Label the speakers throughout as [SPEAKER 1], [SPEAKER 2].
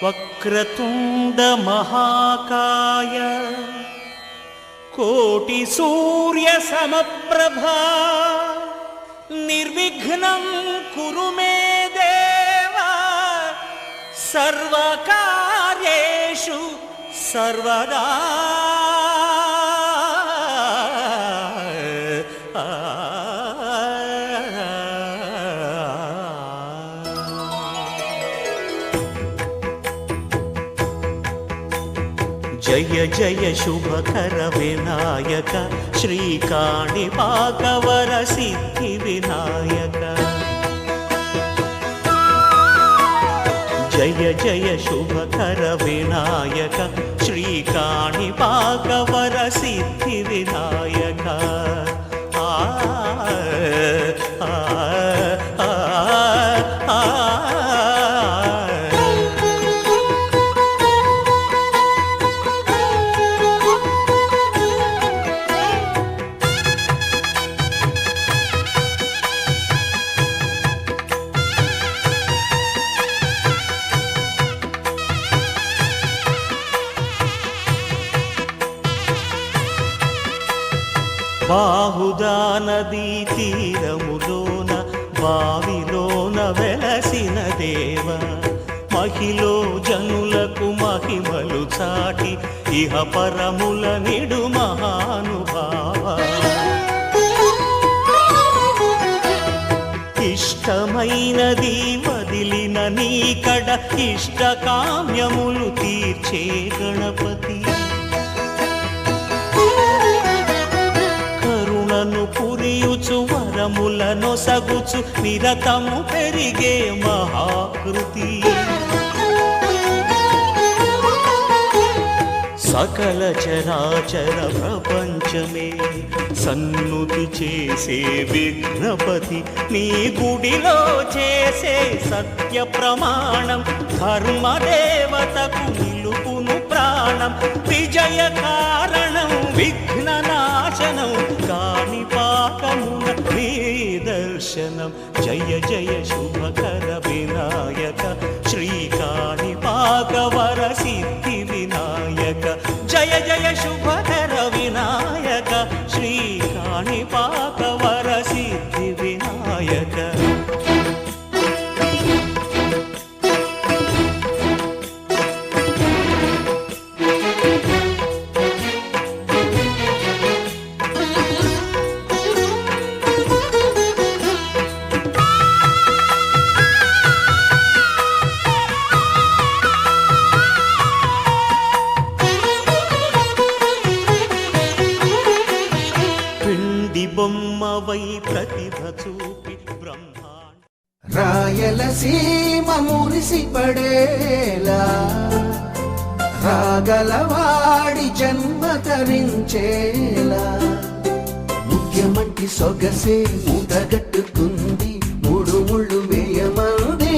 [SPEAKER 1] వక్రతుండ మహాకాయ కోటి సూర్య సమప్రభా నిర్విఘ్నం కురు మే దేవ సర్వకార్యేషు సర్వదా. జయ జయ శుభకర వినాయక శ్రీకాణిపాకవర సిద్ధి వినాయక. జయ జయ శుభకర వినాయక శ్రీకాణిపాకవర సిద్ధి వినాయక. బాహుదా నదీ తీరములోన బావిలోన వెలసిన దేవ మహిలో జనులకు మహిమలు చాటి ఇహ పరముల నిడు మహానుభావ. ఇష్టమైనది వదిలిన నీకడ ఇష్టకామ్యములు తీర్చే గణపతి. కరుణను పురియుచు వరములను సగుచు నిరతము పెరిగే మహాకృతి. సకల చరాచర ప్రపంచమే సన్నుతి చేసే విఘ్నపతి. నీ గుడిలో చేసే సత్య ప్రమాణం ధర్మదేవతకు నిలుపును ప్రాణం. విజయ కారణం విఘ్న నాశనం కాణిపాకమున నీ దర్శనం. జయ జయ శుభకర వినాయక శ్రీకాణిపాకవర సిద్ధి వినాయక. జయ జయ శుభకర వినాయక శ్రీకాణిపాకవర సిద్ధి వినాయక. బొమ్మవై ప్రతిభ చూపి బ్రహ్మాండ.
[SPEAKER 2] రాయలసీమ మురిసిపడేలా రాగలవాడి జన్మ తరించేలా ముఖ్యమంటి సొగసే మూటగట్టుకుంది మూడు ముళ్ళు వేయమంది.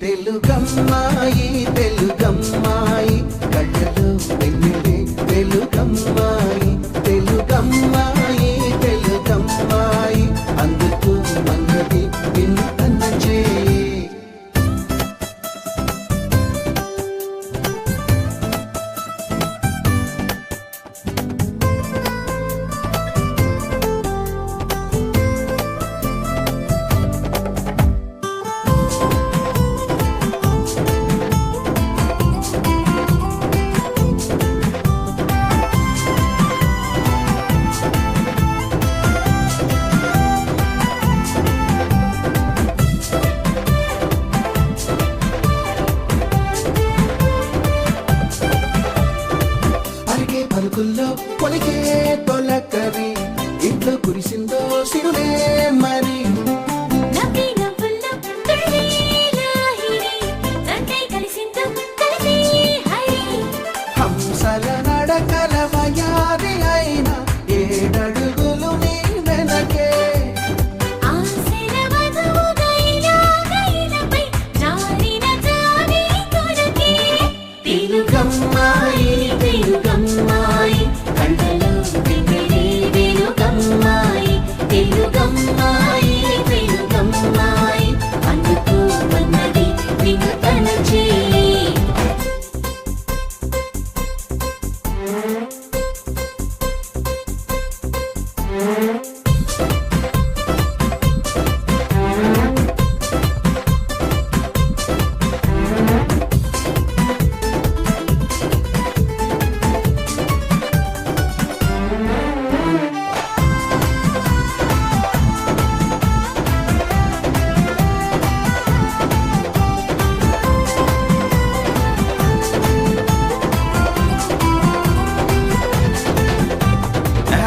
[SPEAKER 2] తెలుగమ్మాయి తెలుగమ్మాయి కళ్ళలో వెన్నెలే తెలుగమ్మాయి తెలుగమ్మాయి తెలుగమ్మాయి అందుకు మన్నది విన్నన్న చేయి. పలుకుల్లో కొలికే తొలకరి ఇంట్లో కురిసిందో సిరులే మరి. హంసల నడకల వయారి అయిన ఏడడుగులు నీ వెనకే. తెలుగమ్మాయి తెలుగమ్మాయి కళ్ళలో వెన్నెలే వెలుగమ్మాయి తెలుగమ్మాయి.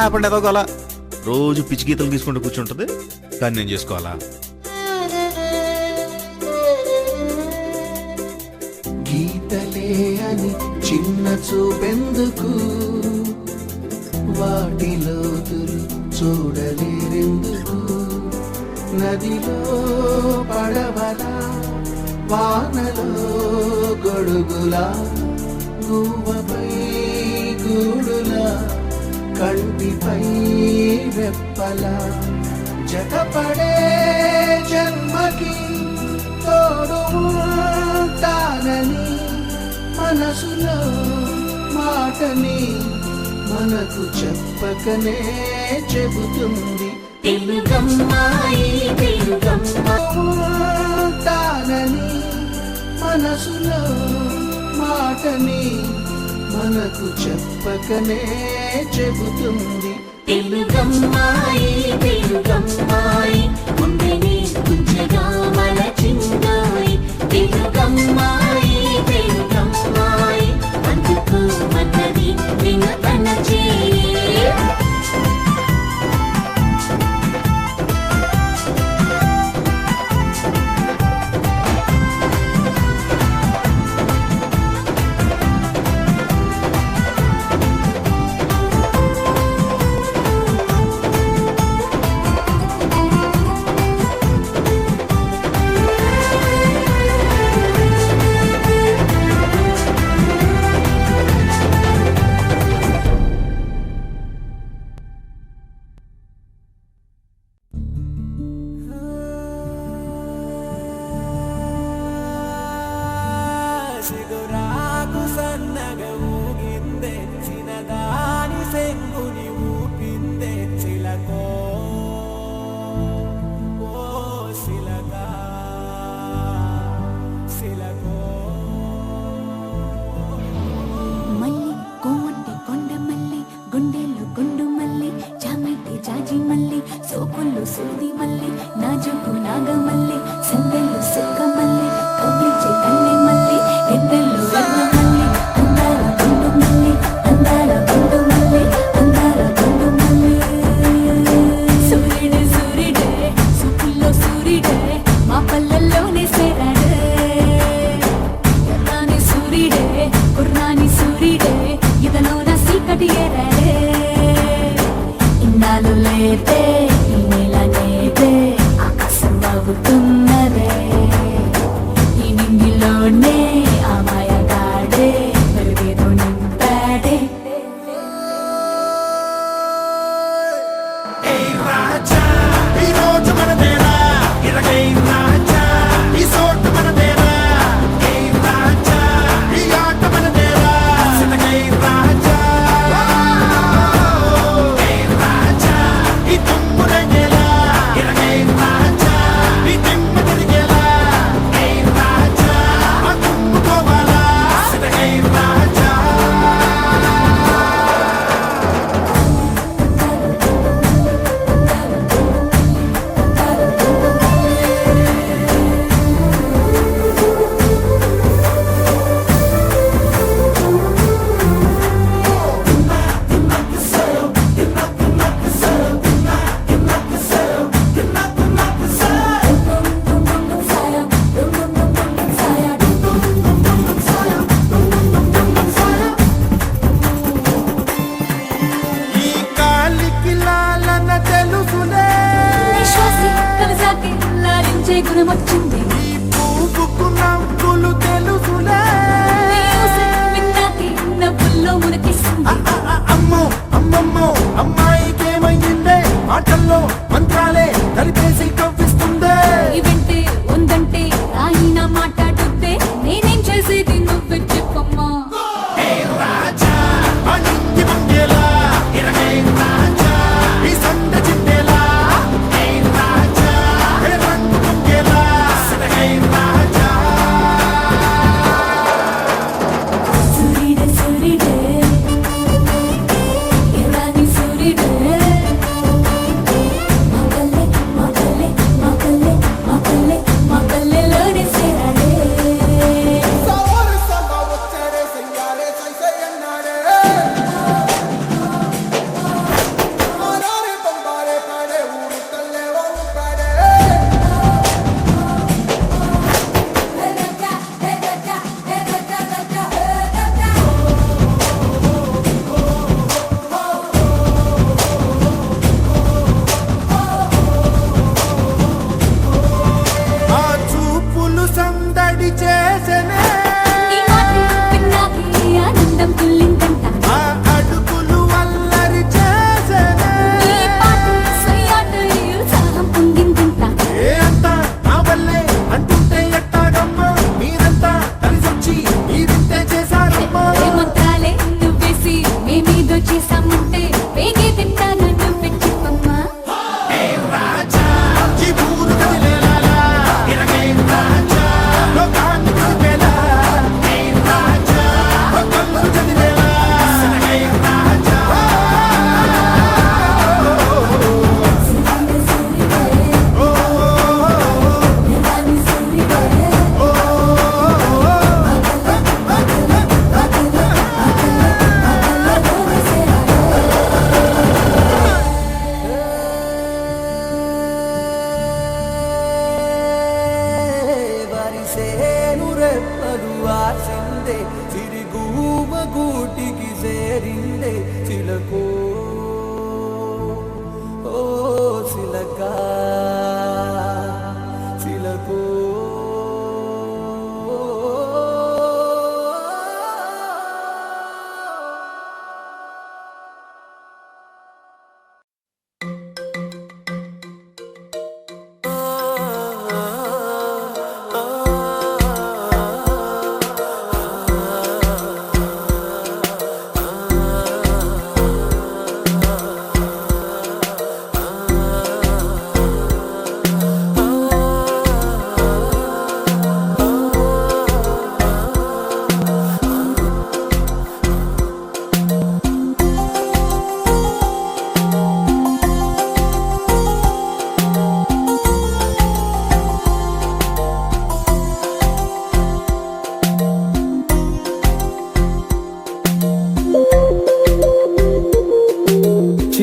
[SPEAKER 3] ఆపండి ఏదో గల రోజు పిచ్చి గీతలు తీసుకుంటూ కూర్చుంటుంది, కానీ నేను చేసుకోవాలా?
[SPEAKER 2] గీతలే అని చిన్న చూపెందుకు, వాటిలో చూడలేరెందుకు, నదిలో పడవలా వానలో గొడుగులా గువ్వపై గూడులా కంటిపై రెప్పలా జతపడే జన్మకి తోడు ఉంటానని మనసులో మాటని మనకు చెప్పకనే చెబుతుంది తెలుగమ్మాయి ఉంటానని మనసులో మాటని మనకు చెప్పకనే చెబుతుంది తెలుగమ్మాయి గుండెని తుంచెగా మలచిందాయి తెలుగమ్మాయి అందుకు మన్నది వినతన చేయి.
[SPEAKER 4] సోకుళ్ళు సూది మల్లి నాజుకు నాగమల్లి సందెల్లు సుక్క మల్లి కవ్వించే కన్నె మల్లి ఎద్దెల్లు ఎర్ర మల్లి అందాల గుండు మల్లి అందాల గుండు మల్లి అందాల గుండు మల్లి సూర్యుడే సూర్యుడే సూపుల్లో సూర్యుడే మా పల్లెల్లోనే సేరాడే ఎర్రాని సూర్యుడే కుర్రాని సూర్యుడే ఇదలోన సీకటి ఏరాడే ఇన్నాళ్ళు లేదే ఆకాశమవుతున్నదే ఈ నింగిలోనే అమాయగాడే వెలుగేదో నింపాడే గుణమొచ్చింది నవ్వుల్లో మునిపిస్తుంది
[SPEAKER 2] అమ్మో అమ్మమ్మో అమ్మాయికేమైందే ఆటల్లో మంత్రాలే కలిపేసి కవ్విస్తుందే
[SPEAKER 4] వింటే ఉందంటే ఆయన మాట్లాడుతే నేనేం చేసేది నువ్వు చెప్పమ్మా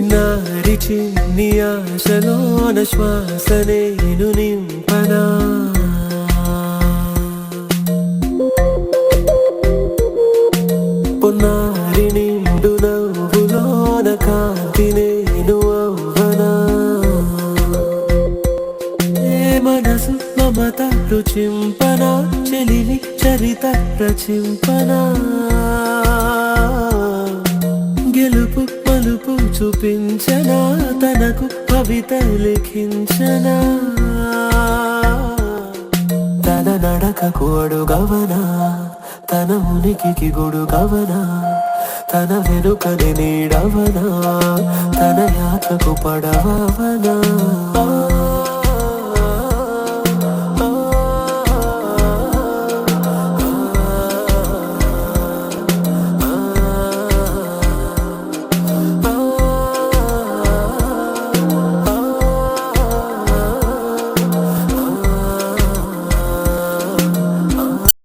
[SPEAKER 5] చిన్నారి చిన్ని ఆశలోన శ్వాస నేను నింపనా పొన్నారి నిండు నవ్వులోన కాంతి నేను అవ్వనా ఏ మనసు మమత రుచింపనా చెలిని చరిత రచింపనా గెలుపు మలుపు చూపించనా తనకు కవిత లిఖించనా తన నడకకు అడుగవనా తన ఉనికికి గొడుగవనా తన వెనుకని నీడవనా తన యాత్రకు పడవనా